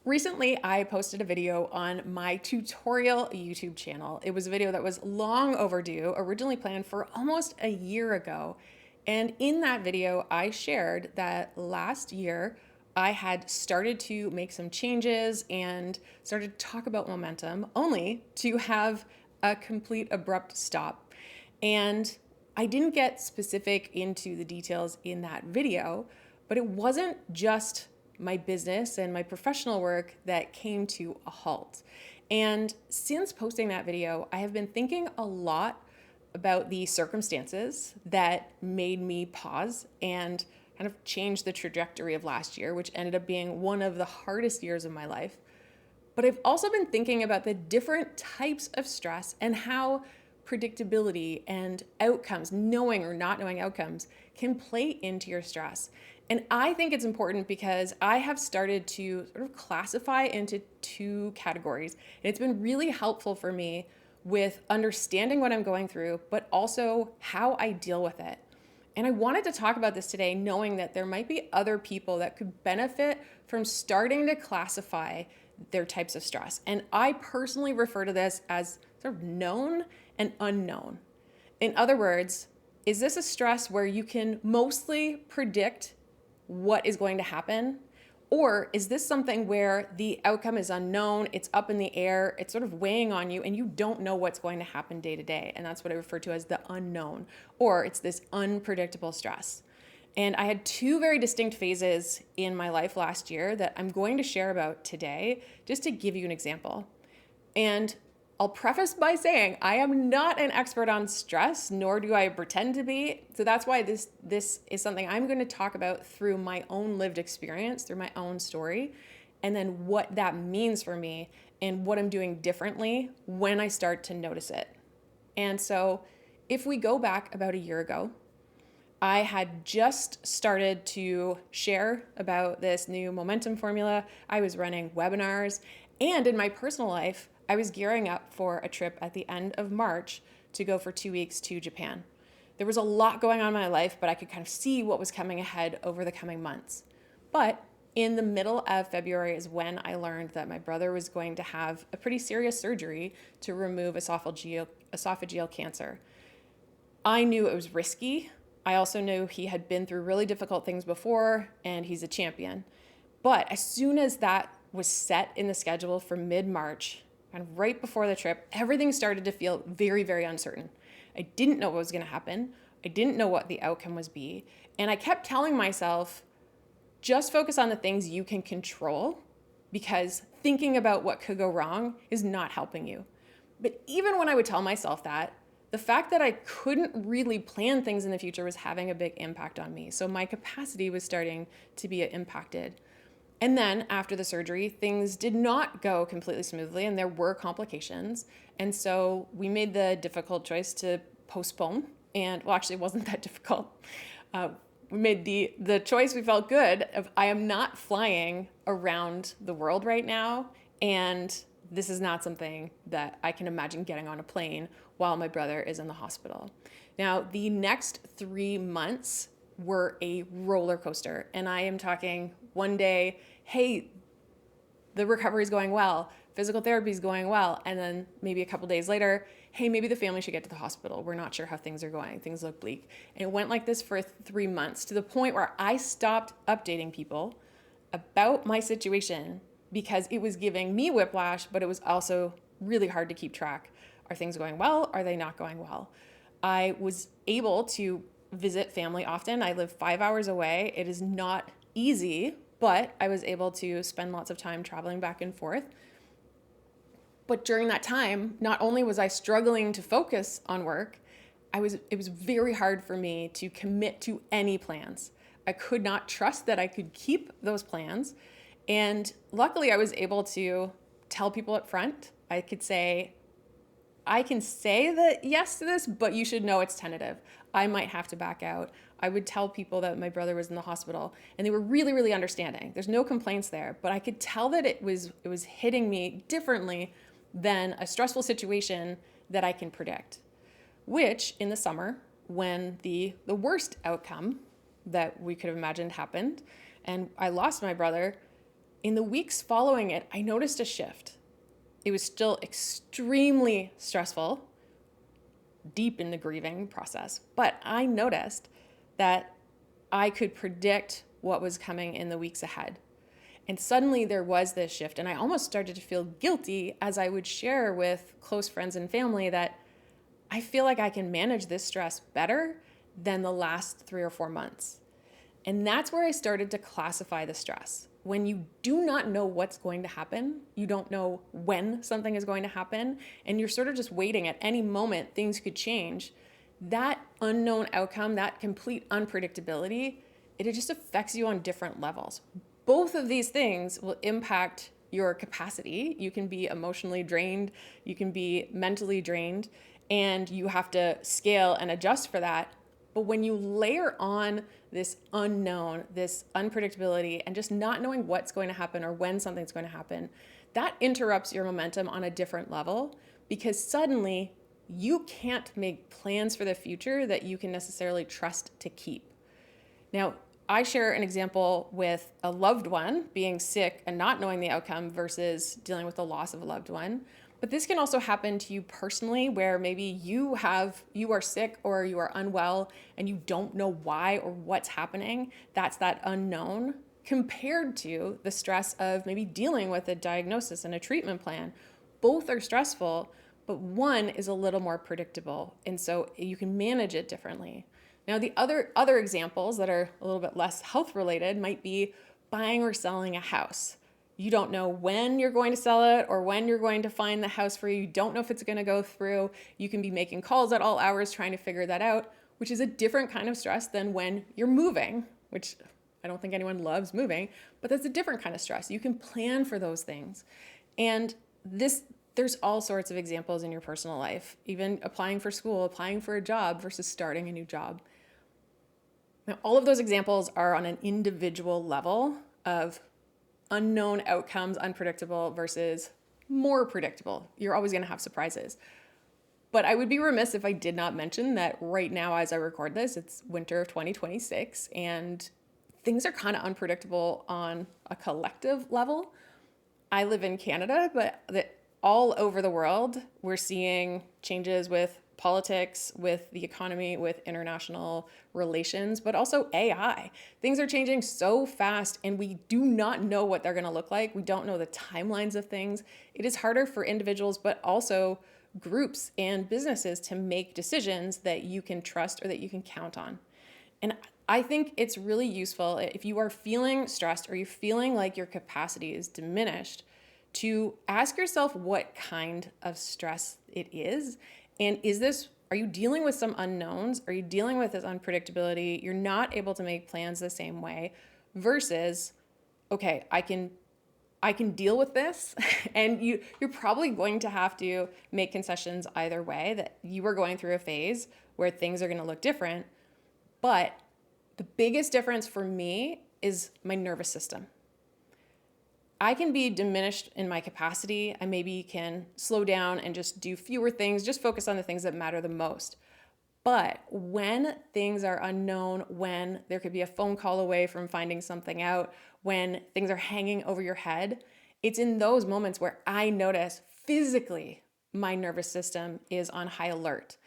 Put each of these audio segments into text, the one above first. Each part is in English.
Recently, I posted a video on my tutorial YouTube channel. It was a video that was long overdue, originally planned for almost a year ago. And in that video, I shared that last year I had started to make some changes and started to talk about momentum, only to have a complete abrupt stop. And I didn't get specific into the details in that video, but it wasn't just my business and my professional work that came to a halt. And since posting that video, I have been thinking a lot about the circumstances that made me pause and kind of change the trajectory of last year, which ended up being one of the hardest years of my life. But I've also been thinking about the different types of stress and how predictability and outcomes, knowing or not knowing outcomes, can play into your stress. And I think it's important because I have started to sort of classify into two categories. And it's been really helpful for me with understanding what I'm going through, but also how I deal with it. And I wanted to talk about this today, knowing that there might be other people that could benefit from starting to classify their types of stress. And I personally refer to this as sort of known and unknown. In other words, is this a stress where you can mostly predict what is going to happen? Or is this something where the outcome is unknown, it's up in the air, it's sort of weighing on you, and you don't know what's going to happen day to day? And that's what I refer to as the unknown, or it's this unpredictable stress. And I had two very distinct phases in my life last year that I'm going to share about today, just to give you an example. And I'll preface by saying I am not an expert on stress, nor do I pretend to be. So that's why this is something I'm going to talk about through my own lived experience, through my own story, and then what that means for me and what I'm doing differently when I start to notice it. And so if we go back about a year ago, I had just started to share about this new momentum formula. I was running webinars, and in my personal life, I was gearing up for a trip at the end of March to go for 2 weeks to Japan. There was a lot going on in my life, but I could kind of see what was coming ahead over the coming months. But in the middle of February is when I learned that my brother was going to have a pretty serious surgery to remove esophageal cancer. I knew it was risky. I also knew he had been through really difficult things before, and he's a champion. But as soon as that was set in the schedule for mid-March, and right before the trip, everything started to feel very, very uncertain. I didn't know what was going to happen. I didn't know what the outcome was be. And I kept telling myself, just focus on the things you can control, because thinking about what could go wrong is not helping you. But even when I would tell myself that, the fact that I couldn't really plan things in the future was having a big impact on me. So my capacity was starting to be impacted. And then after the surgery, things did not go completely smoothly and there were complications. And so we made the difficult choice to postpone. And well, actually it wasn't that difficult. We made the choice we felt good of I am not flying around the world right now. And this is not something that I can imagine getting on a plane while my brother is in the hospital. Now, the next 3 months were a roller coaster. And I am talking one day, hey, the recovery is going well, physical therapy is going well. And then maybe a couple days later, hey, maybe the family should get to the hospital. We're not sure how things are going. Things look bleak. And it went like this for 3 months, to the point where I stopped updating people about my situation because it was giving me whiplash, but it was also really hard to keep track. Are things going well? Are they not going well? I was able to visit family often. I live 5 hours away. It is not easy, but I was able to spend lots of time traveling back and forth. But during that time, not only was I struggling to focus on work, it was very hard for me to commit to any plans. I could not trust that I could keep those plans. And luckily I was able to tell people up front. I can say that yes to this, but you should know it's tentative. I might have to back out. I would tell people that my brother was in the hospital, and they were really, really understanding. There's no complaints there, but I could tell that it was hitting me differently than a stressful situation that I can predict. Which in the summer, when the worst outcome that we could have imagined happened, and I lost my brother, In the weeks following it, I noticed a shift. It was still extremely stressful, deep in the grieving process, but I noticed that I could predict what was coming in the weeks ahead. And suddenly there was this shift, and I almost started to feel guilty as I would share with close friends and family that I feel like I can manage this stress better than the last 3 or 4 months. And that's where I started to classify the stress. When you do not know what's going to happen, you don't know when something is going to happen, and you're sort of just waiting at any moment, things could change. That unknown outcome, that complete unpredictability, it just affects you on different levels. Both of these things will impact your capacity. You can be emotionally drained, you can be mentally drained, and you have to scale and adjust for that. But when you layer on this unknown, this unpredictability, and just not knowing what's going to happen or when something's going to happen, that interrupts your momentum on a different level, because suddenly you can't make plans for the future that you can necessarily trust to keep. Now, I share an example with a loved one being sick and not knowing the outcome versus dealing with the loss of a loved one. But this can also happen to you personally, where maybe you are sick or you are unwell and you don't know why or what's happening. That's that unknown, compared to the stress of maybe dealing with a diagnosis and a treatment plan. Both are stressful, but one is a little more predictable, and so you can manage it differently. Now, the other examples that are a little bit less health related might be buying or selling a house. You don't know when you're going to sell it or when you're going to find the house for you. You don't know if it's going to go through. You can be making calls at all hours trying to figure that out, which is a different kind of stress than when you're moving, which I don't think anyone loves moving, but that's a different kind of stress. You can plan for those things. And there's all sorts of examples in your personal life, even applying for school, applying for a job versus starting a new job. Now, all of those examples are on an individual level of unknown outcomes, unpredictable versus more predictable. You're always going to have surprises. But I would be remiss if I did not mention that right now, as I record this, it's winter of 2026, and things are kind of unpredictable on a collective level. I live in Canada, but all over the world, we're seeing changes with politics, with the economy, with international relations, but also AI. Things are changing so fast, and we do not know what they're going to look like. We don't know the timelines of things. It is harder for individuals, but also groups and businesses to make decisions that you can trust or that you can count on. And I think it's really useful if you are feeling stressed or you're feeling like your capacity is diminished to ask yourself what kind of stress it is. And are you dealing with some unknowns? Are you dealing with this unpredictability? You're not able to make plans the same way versus, okay, I can deal with this. And you're probably going to have to make concessions either way, that you are going through a phase where things are going to look different. But the biggest difference for me is my nervous system. I can be diminished in my capacity. I maybe can slow down and just do fewer things, just focus on the things that matter the most. But when things are unknown, when there could be a phone call away from finding something out, when things are hanging over your head, it's in those moments where I notice physically my nervous system is on high alert.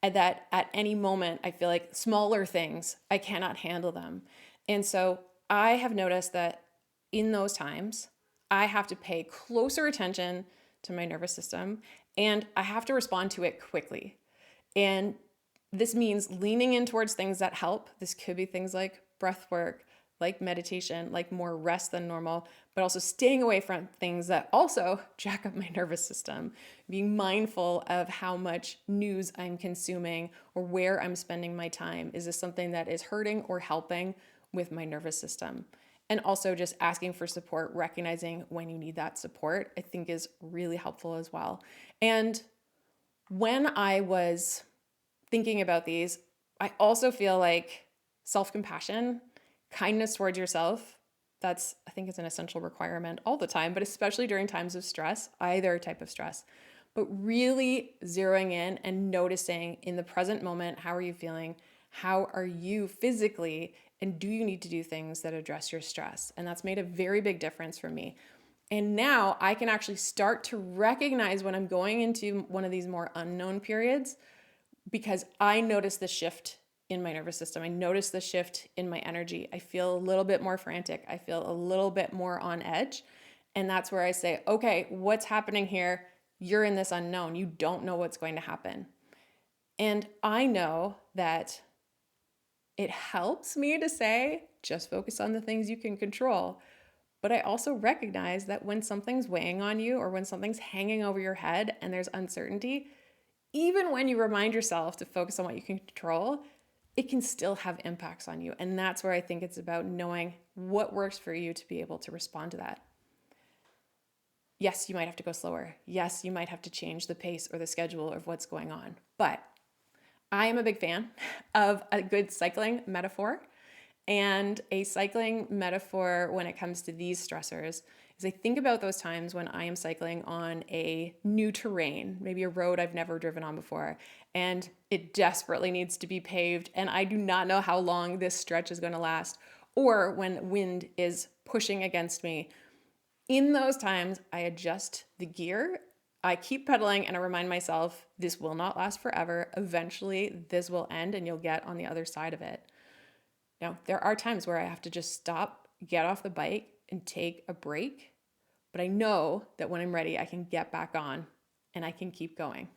And that at any moment, I feel like smaller things, I cannot handle them. And so I have noticed that in those times, I have to pay closer attention to my nervous system, and I have to respond to it quickly. And this means leaning in towards things that help. This could be things like breath work, like meditation, like more rest than normal, but also staying away from things that also jack up my nervous system. Being mindful of how much news I'm consuming or where I'm spending my time. Is this something that is hurting or helping with my nervous system? And also just asking for support, recognizing when you need that support, I think is really helpful as well. And when I was thinking about these, I also feel like self-compassion, kindness towards yourself, I think it's an essential requirement all the time, but especially during times of stress, either type of stress. But really zeroing in and noticing in the present moment, how are you feeling? How are you physically? And do you need to do things that address your stress? And that's made a very big difference for me. And now I can actually start to recognize when I'm going into one of these more unknown periods, because I notice the shift in my nervous system. I notice the shift in my energy. I feel a little bit more frantic. I feel a little bit more on edge. And that's where I say, okay, what's happening here? You're in this unknown. You don't know what's going to happen. And I know that it helps me to say, just focus on the things you can control. But I also recognize that when something's weighing on you or when something's hanging over your head and there's uncertainty, even when you remind yourself to focus on what you can control, it can still have impacts on you. And that's where I think it's about knowing what works for you to be able to respond to that. Yes, you might have to go slower. Yes, you might have to change the pace or the schedule of what's going on. But I am a big fan of a good cycling metaphor. And a cycling metaphor when it comes to these stressors is I think about those times when I am cycling on a new terrain, maybe a road I've never driven on before, and it desperately needs to be paved, and I do not know how long this stretch is going to last, or when wind is pushing against me. In those times, I adjust the gear, I keep pedaling, and I remind myself this will not last forever. Eventually, this will end, and you'll get on the other side of it. Now, there are times where I have to just stop, get off the bike, and take a break. But I know that when I'm ready, I can get back on and I can keep going.